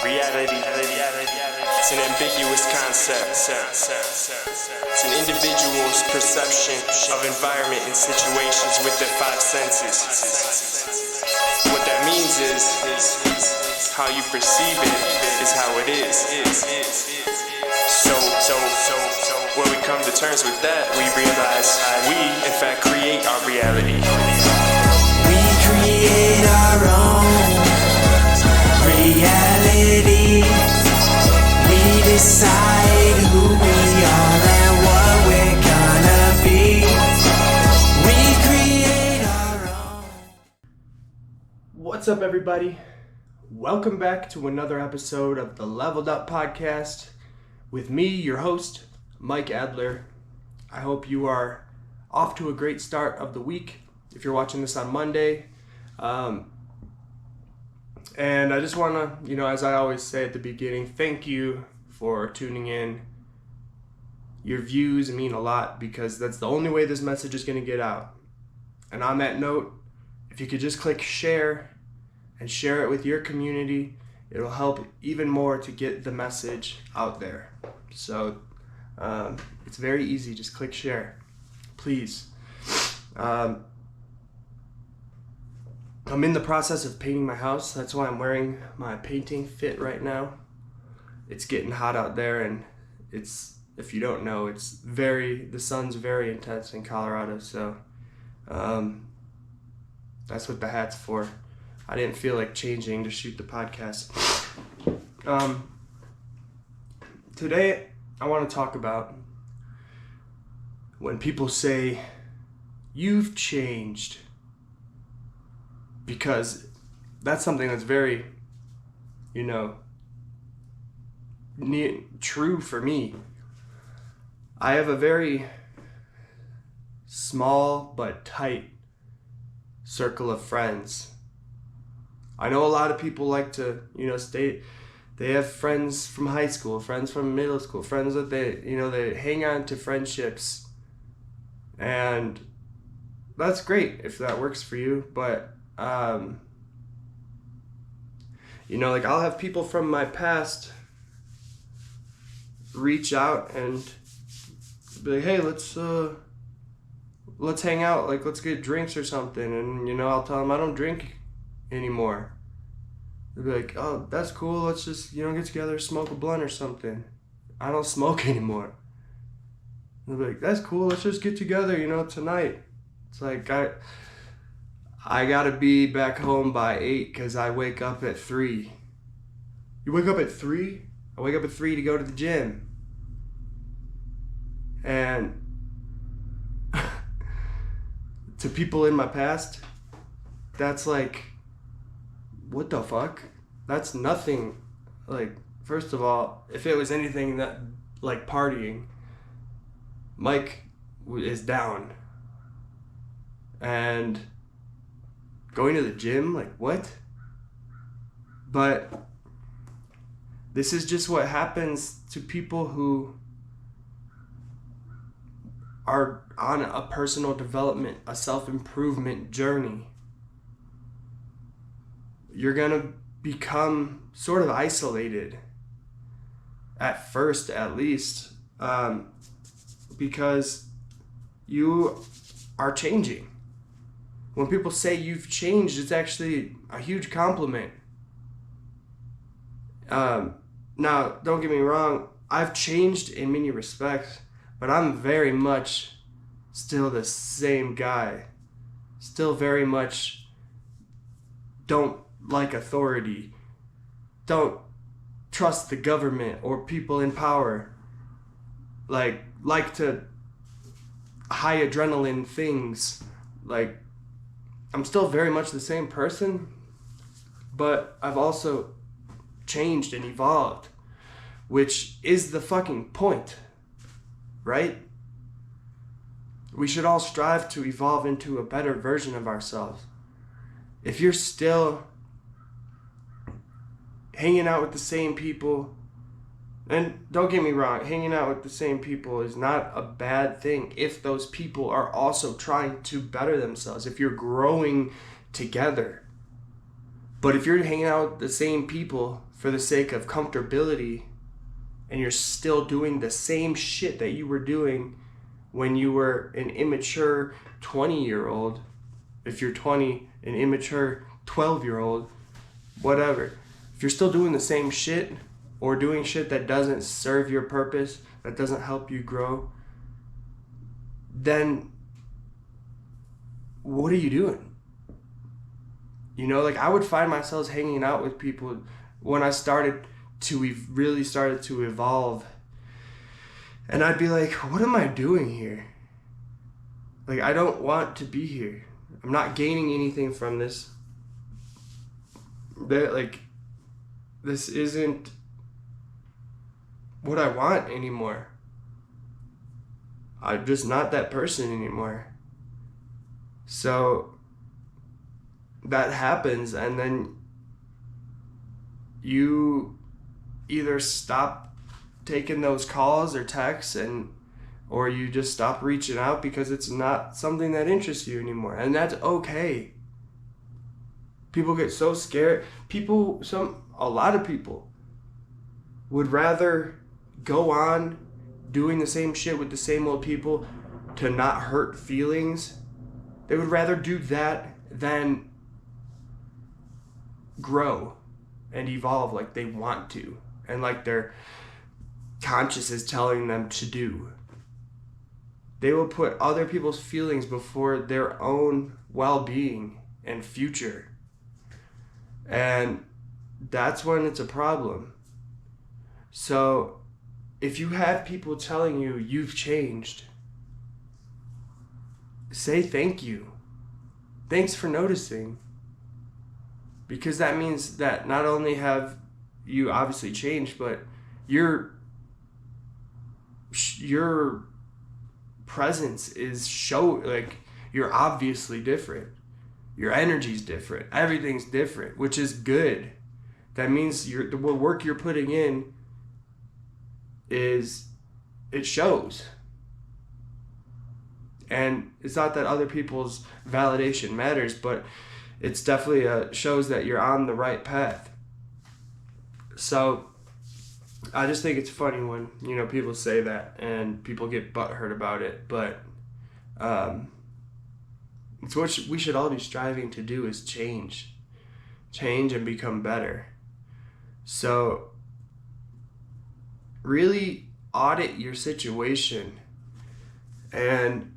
Reality. It's an ambiguous concept. It's an individual's perception of environment and situations with their five senses. What that means is how you perceive it is how it is. So when we come to terms with that, we realize we, in fact, create our reality. We create our own reality. We decide who we are and what we're gonna be. We create our own. What's up, everybody? Welcome back to another episode of the Leveled Up Podcast with me, your host, Mike Adler. I hope you are off to a great start of the week if you're watching this on Monday. And I just want to, as I always say at the beginning, thank you for tuning in. Your views mean a lot because that's the only way this message is going to get out. And on that note, if you could just click share and share it with your community, it'll help even more to get the message out there. So it's very easy. Just click share, please. I'm in the process of painting my house. That's why I'm wearing my painting fit right now. It's getting hot out there, and if you don't know, the sun's very intense in Colorado. So that's what the hat's for. I didn't feel like changing to shoot the podcast. Today, I want to talk about when people say, "You've changed," because that's something that's very, true for me. I have a very small but tight circle of friends. I know a lot of people like to, they have friends from high school, friends from middle school, friends that they hang on to friendships. And that's great if that works for you. But, I'll have people from my past reach out and be like, hey, let's hang out. Like, let's get drinks or something. And, I'll tell them I don't drink anymore. They'll be like, oh, that's cool, let's just get together, smoke a blunt or something. I don't smoke anymore. They'll be like, that's cool, let's just get together tonight. It's like I gotta be back home by 8 because I wake up at 3. You wake up at 3? I wake up at 3 to go to the gym. And to people in my past, that's like, what the fuck? That's nothing. Like, first of all, if it was anything that, like partying, Mike is down. And going to the gym, like, what? But this is just what happens to people who are on a personal development, a self-improvement journey. You're gonna become sort of isolated at first, at least, because you are changing. When people say you've changed, it's actually a huge compliment. Now, don't get me wrong, I've changed in many respects, but I'm very much still the same guy. Still very much don't like authority, don't trust the government or people in power, like to high adrenaline things. Like, I'm still very much the same person, but I've also changed and evolved, which is the fucking point, right? We should all strive to evolve into a better version of ourselves. If you're still hanging out with the same people, and don't get me wrong, hanging out with the same people is not a bad thing if those people are also trying to better themselves, if you're growing together. But if you're hanging out with the same people for the sake of comfortability, and you're still doing the same shit that you were doing when you were an immature 20-year-old, if you're 20, an immature 12-year-old, whatever. If you're still doing the same shit or doing shit that doesn't serve your purpose, that doesn't help you grow, then what are you doing? You know, like I would find myself hanging out with people when I really started to evolve. And I'd be like, what am I doing here? Like, I don't want to be here. I'm not gaining anything from this. This isn't what I want anymore. I'm just not that person anymore. So that happens, and then you either stop taking those calls or texts, or you just stop reaching out because it's not something that interests you anymore, and that's okay. People get so scared. A lot of people would rather go on doing the same shit with the same old people to not hurt feelings. They would rather do that than grow and evolve like they want to, and like their conscience is telling them to do. They will put other people's feelings before their own well-being and future. And that's when it's a problem. So if you have people telling you you've changed, say thank you. Thanks for noticing. Because that means that not only have you obviously changed, but your presence is like you're obviously different. Your energy's different. Everything's different, which is good. That means the work you're putting in it shows. And it's not that other people's validation matters, but it's definitely shows that you're on the right path. So I just think it's funny when, people say that and people get butthurt about it, but it's what we should all be striving to do, is change and become better. So really audit your situation and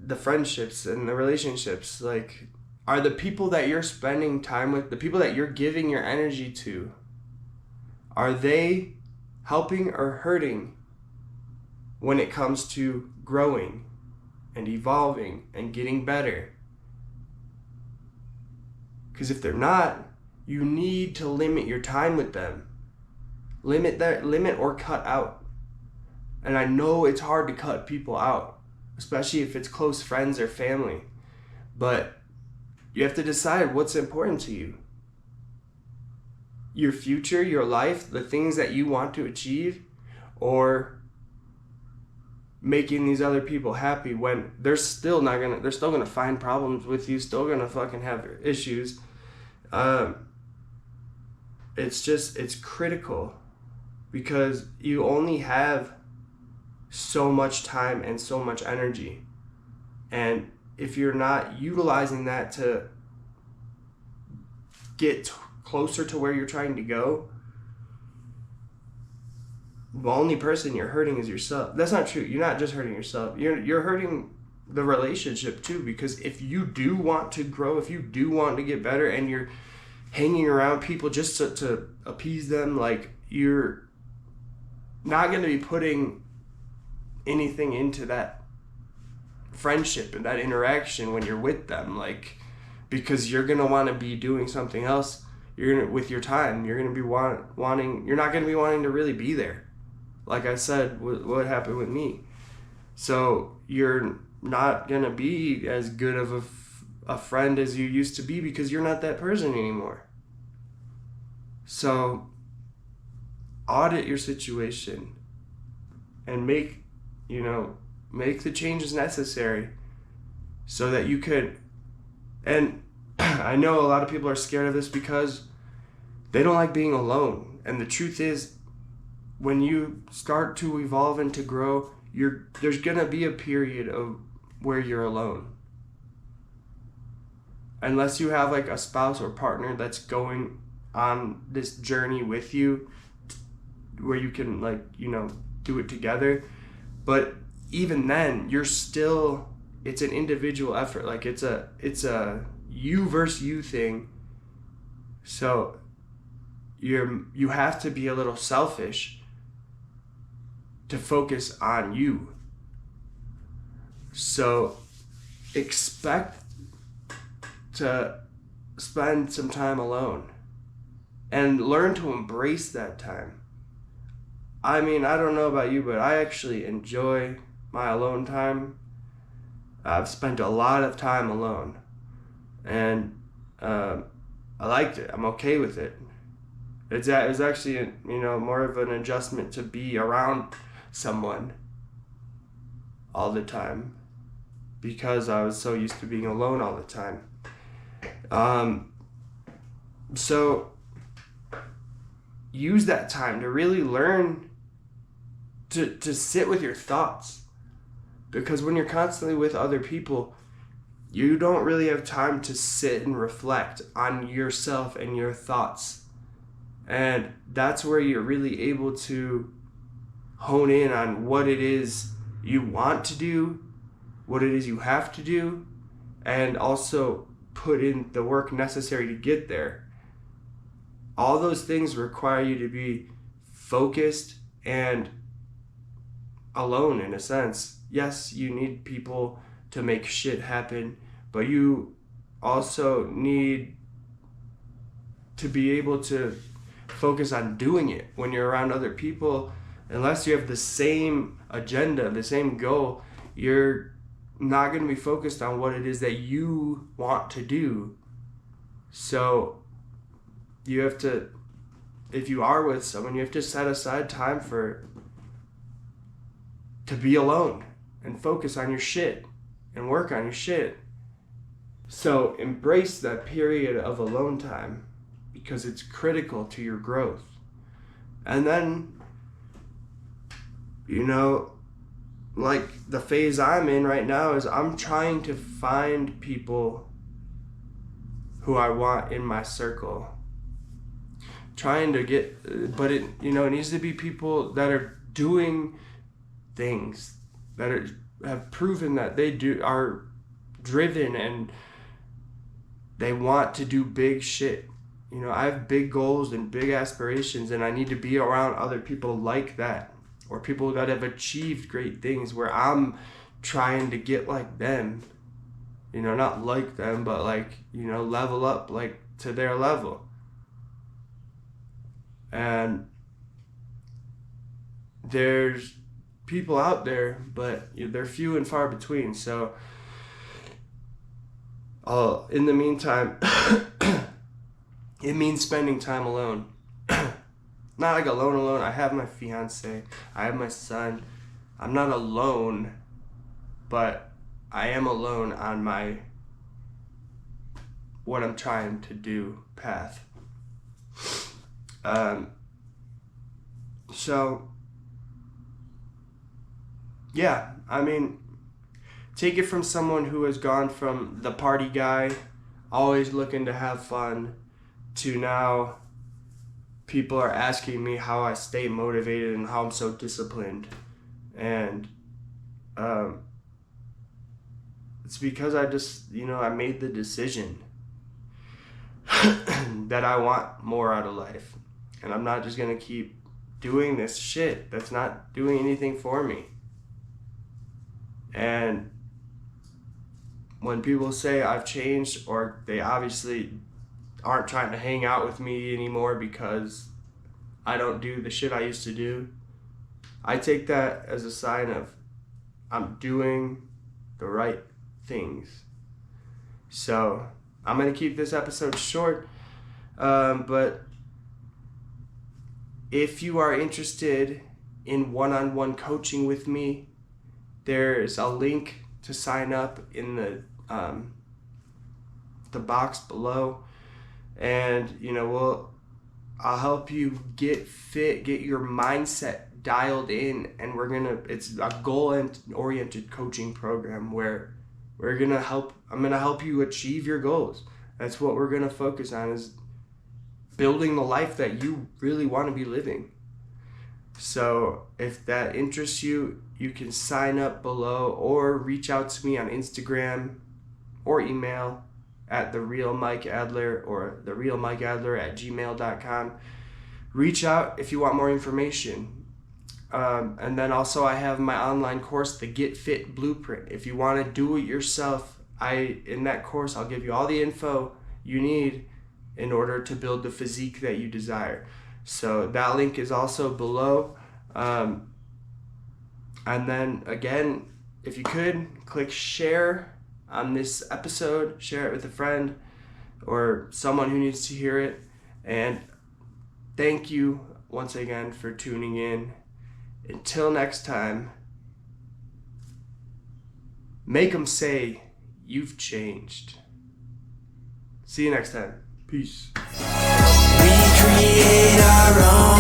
the friendships and the relationships. Like, are the people that you're spending time with, the people that you're giving your energy to, are they helping or hurting when it comes to growing and evolving and getting better? Because if they're not, you need to limit your time with them. Limit or cut out. And I know it's hard to cut people out, especially if it's close friends or family. But you have to decide what's important to you. Your future, your life, the things that you want to achieve, or making these other people happy when they're still gonna find problems with you, still gonna fucking have issues. It's critical, because you only have so much time and so much energy. And if you're not utilizing that to get closer to where you're trying to go, the only person you're hurting is yourself. That's not true. You're not just hurting yourself. You're hurting the relationship too, because if you do want to grow, if you do want to get better, and you're hanging around people just to appease them, like, you're not going to be putting anything into that friendship and that interaction when you're with them, like, because you're going to want to be doing something else. With your time, you're going to be you're not going to be wanting to really be there. Like I said, what happened with me. So you're not going to be as good of a friend as you used to be, because you're not that person anymore. So audit your situation and make the changes necessary so that you could, and I know a lot of people are scared of this because they don't like being alone. And the truth is, when you start to evolve and to grow, there's going to be a period of where you're alone. Unless you have like a spouse or partner that's going on this journey with you, where you can like, do it together. But even then, it's an individual effort. Like it's a you versus you thing. So you have to be a little selfish to focus on you. So expect to spend some time alone and learn to embrace that time. I mean, I don't know about you, but I actually enjoy my alone time. I've spent a lot of time alone, and I liked it. I'm okay with it. It was actually, more of an adjustment to be around someone all the time because I was so used to being alone all the time. So use that time to really learn to sit with your thoughts, because when you're constantly with other people, you don't really have time to sit and reflect on yourself and your thoughts. And that's where you're really able to hone in on what it is you want to do, what it is you have to do, and also put in the work necessary to get there. All those things require you to be focused and alone in a sense. Yes, you need people to make shit happen, but you also need to be able to focus on doing it when you're around other people. Unless you have the same agenda, the same goal, you're not going to be focused on what it is that you want to do. So you have to, if you are with someone, you have to set aside time to be alone and focus on your shit and work on your shit. So embrace that period of alone time because it's critical to your growth. And then, like the phase I'm in right now is I'm trying to find people who I want in my circle. Trying to get, but it needs to be people that are doing things that have proven that they are driven and they want to do big shit. I have big goals and big aspirations, and I need to be around other people like that, or people that have achieved great things where I'm trying to get like them. Not like them, but level up to their level. And there's people out there, but they're few and far between. So in the meantime, it means spending time alone. Not like alone. I have my fiance, I have my son. I'm not alone, but I am alone on my what I'm trying to do path. So yeah, I mean, take it from someone who has gone from the party guy, always looking to have fun, to now people are asking me how I stay motivated and how I'm so disciplined. And it's because I just, I made the decision that I want more out of life. And I'm not just going to keep doing this shit that's not doing anything for me. And when people say I've changed, or they obviously aren't trying to hang out with me anymore because I don't do the shit I used to do, I take that as a sign of I'm doing the right things. So I'm going to keep this episode short, but if you are interested in one-on-one coaching with me, there's a link to sign up in the the box below, and I'll help you get fit, get your mindset dialed in, and it's a goal-oriented coaching program where I'm gonna help you achieve your goals. That's what we're gonna focus on, is building the life that you really want to be living. So if that interests you, you can sign up below or reach out to me on Instagram or email at therealmikeadler or therealmikeadler@gmail.com. Reach out if you want more information. And then also I have my online course, the Get Fit Blueprint. If you want to do it yourself, in that course I'll give you all the info you need in order to build the physique that you desire. So that link is also below. And then again, if you could, click share on this episode, share it with a friend or someone who needs to hear it. And thank you once again for tuning in. Until next time, make them say you've changed. See you next time. Peace. We create our own